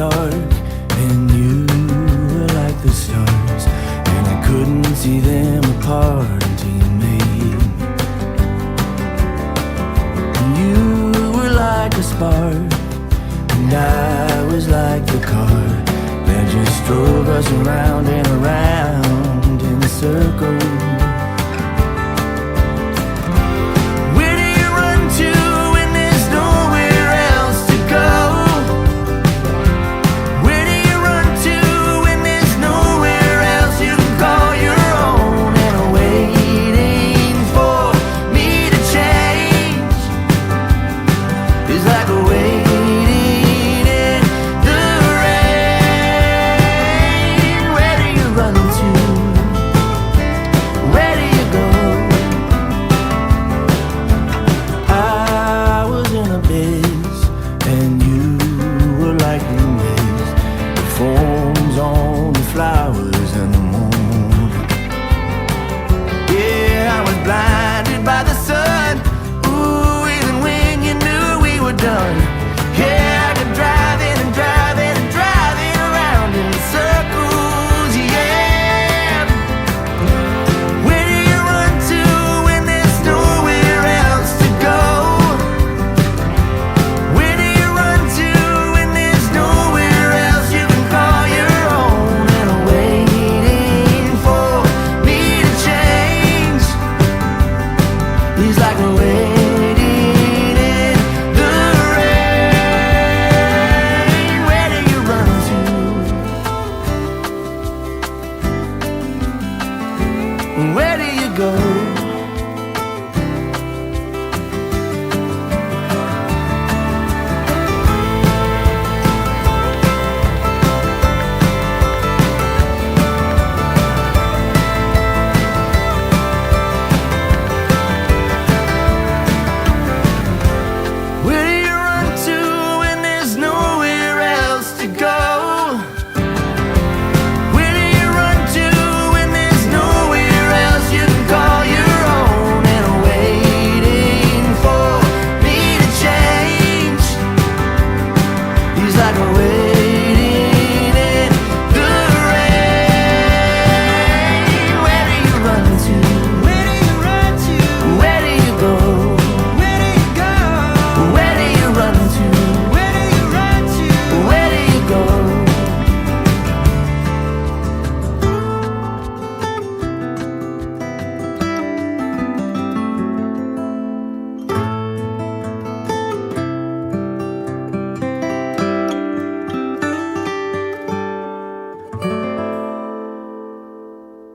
dark, and you were like the stars, and I couldn't see them apart until you made. And you were like a spark, and I was like the car that just drove us around and around in a circle. Where do you run to when there's nowhere else to go? Where do you run to when there's nowhere else you can call your own? And I'm waiting for me to change. It's like a waiting in the rain. Where do you run to? Where do you go? I was in a maze, and you were like the maze, the forms on the flowers